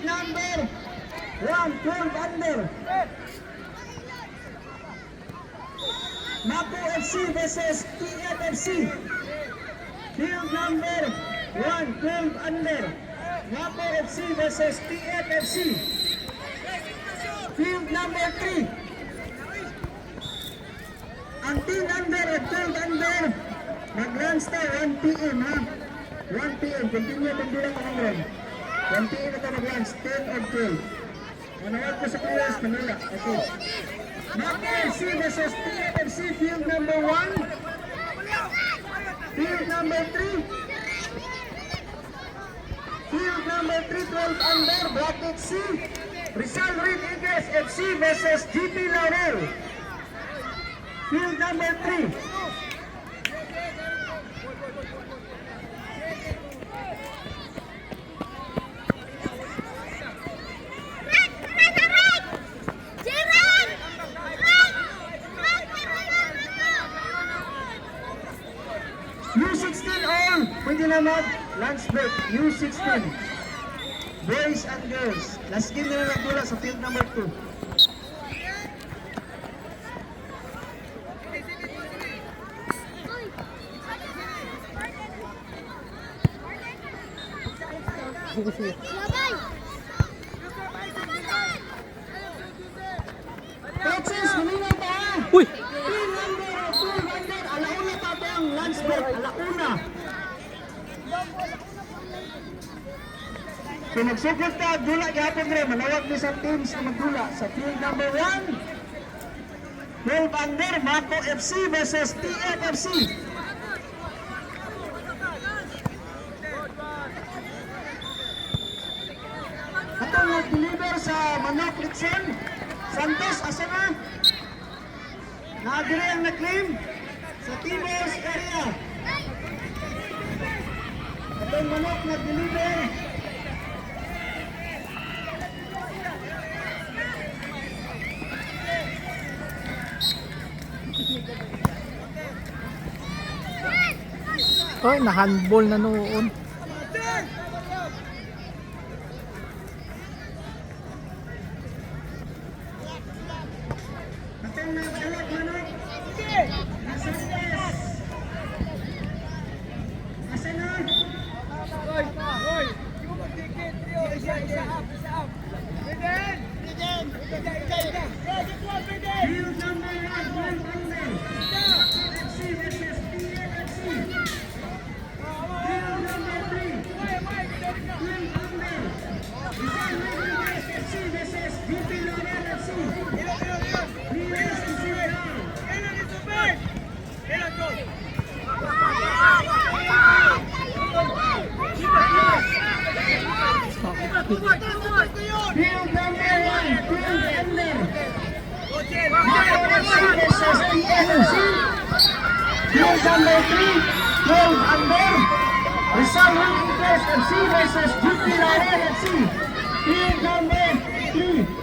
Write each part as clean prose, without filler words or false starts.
number 1, 12 under. Mapo FC versus TFFC. Field number 1, 12 under. Mapo FC versus TFFC. Field number 3. Ang team number at 12 under, mag-runs na 1 PM ha. 1 PM, continue itong bilang ng run. 1 PM ito mag-runs, 10 or 12. Manawag ko sa players, Manila. Okay. Mapo FC versus TFFC, field number 1. Field number 3. Field number 3, 12 under, bracket C. Rizal Red Eagles FC versus GP Laurel. Field number 3. U16 all, pwede na mag-lunch break. U16, boys and girls. Last game na nagdula sa field number 2. Coaches, humingan pa ha! Uy! Team number 200, alauna pa ito ang lunch break, alauna. So nagsugod ka, dula gapon rin, manawag ni sa teams na magdula sa field number 1. 12 under, Mapo FC versus TFFC. Ito nag-deliver sa Manok Litson. Santos, asa na? Nakadiri ang na-claim sa Timos area. Ito ang Manok nag-deliver. Ay, na-handball na noon. Atang nag-alak Manok. Nasantes. Asa na? Field number 1, 12 under. FC versus TFFC. Field number 3, 12 under. Rizal Rodriguez FC versus GP Laurel FC. Players to sit down. Field number 1, 12 under. Mapo FC versus TFFC. Field number 3, 12 under. Rizal Rodriguez FC versus GP Laurel FC. Field number 3.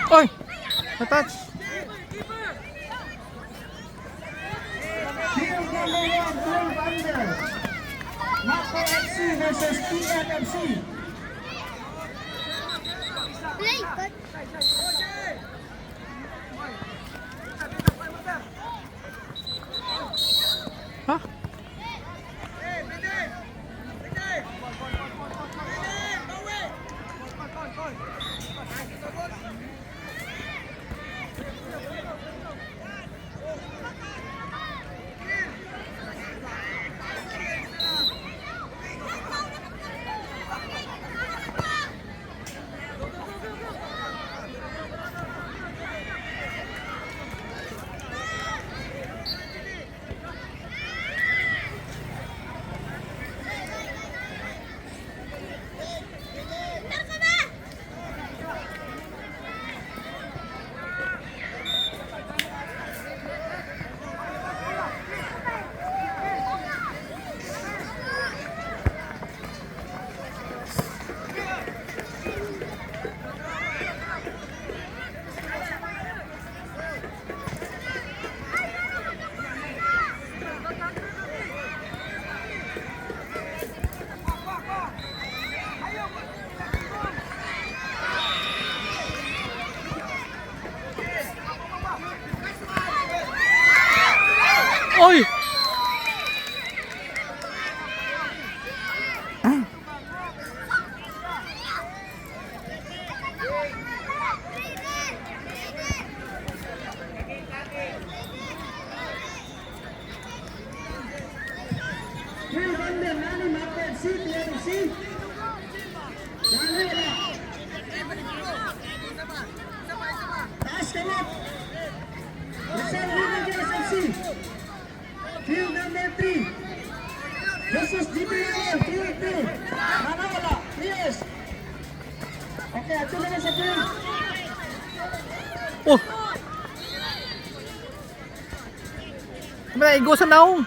Oy! Na-touch! Field number 1, 12 under. Mapo FC versus TFFC. Ha? Oy! Phil Vander, Nani Market, C, TNC. Nani wala. Taas kamot. Rizal River SFC. Field number 3. Versus GPL, field 2. Nana wala. Yes. Okay, ato na sa field. Oh! May igosan na akong.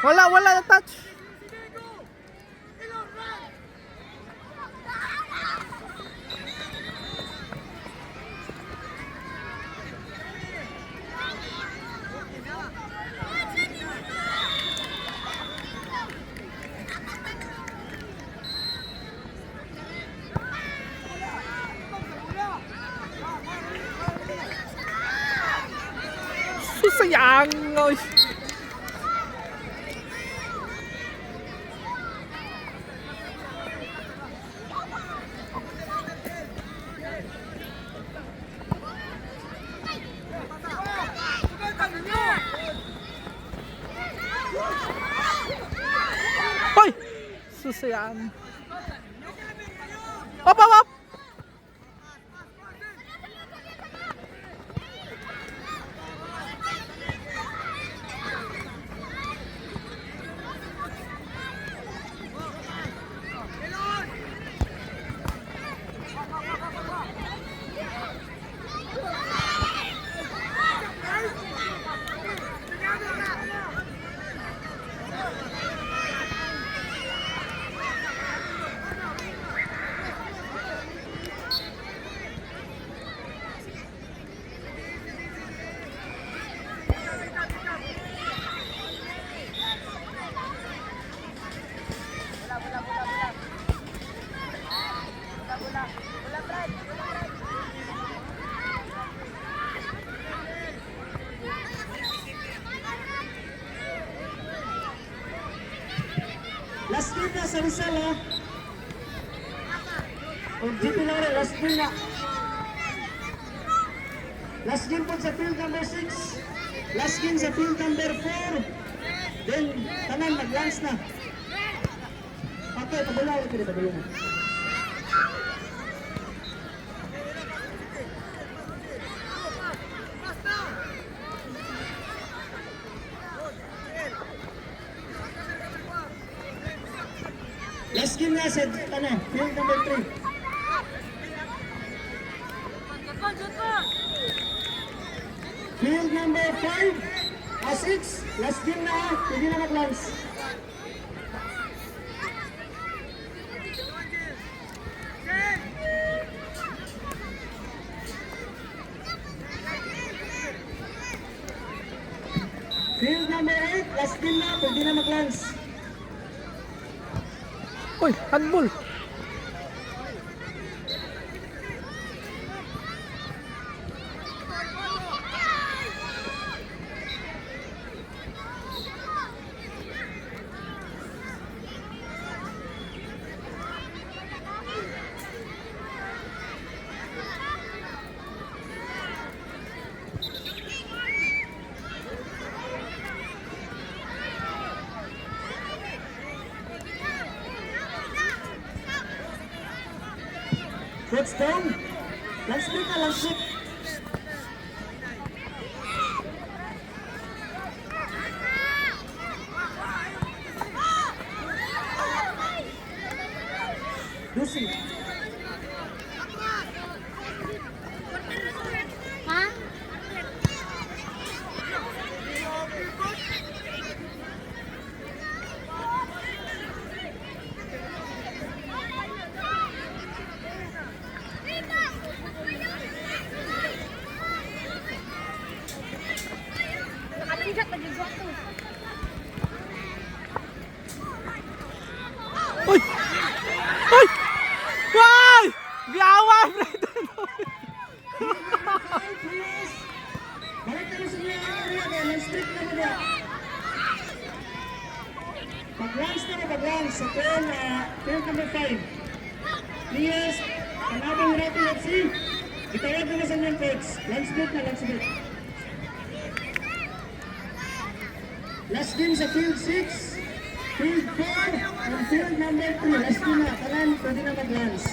Wala! Wala na touch! Sayang! Oy. Hoy! Susayang. Op, op, op! Last game na sa Rizal, ha? O GP na ulit, last game na. Last game po sa field number 6. Last game sa field number 4. Then, tanan, mag-lance na. Okay, pabulaw. Okay, pabulaw na. Last game na sa field number 3. Field number 5, 6. Last game na, hindi na mag-lance. Field number 8, last game na, hindi na mag-lance. Hoy, handball! Foot's down. Lance kick na, lance kick. Lucy. Ha? Nakatingkat lagi gua tuh. Uy! Uy! Why? Biawa, Brandon! Balik ka na sa inyo ang area dahil na-strict na mo na. Pag-lance na mo, pag-lance sa turn number 5. Players, panabang natin at see. Itawag na sa inyong coach. Lance break na, lance break. Last game sa field 6, field 4, and field number 3. Last game na, kalan, pwede na mag-lance.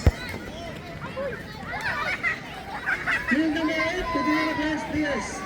Field number 8, pwede na mag-lance, players.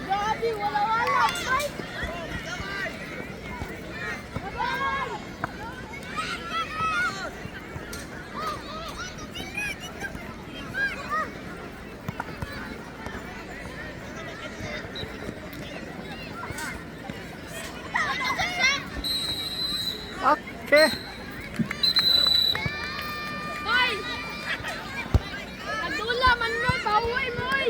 Grabe, wala-wala. Ay! Okay. Hoy! Nagdula man mo, bawoy mo oy!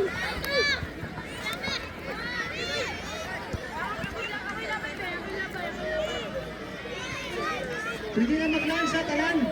Pwede na mag-lance sa talan.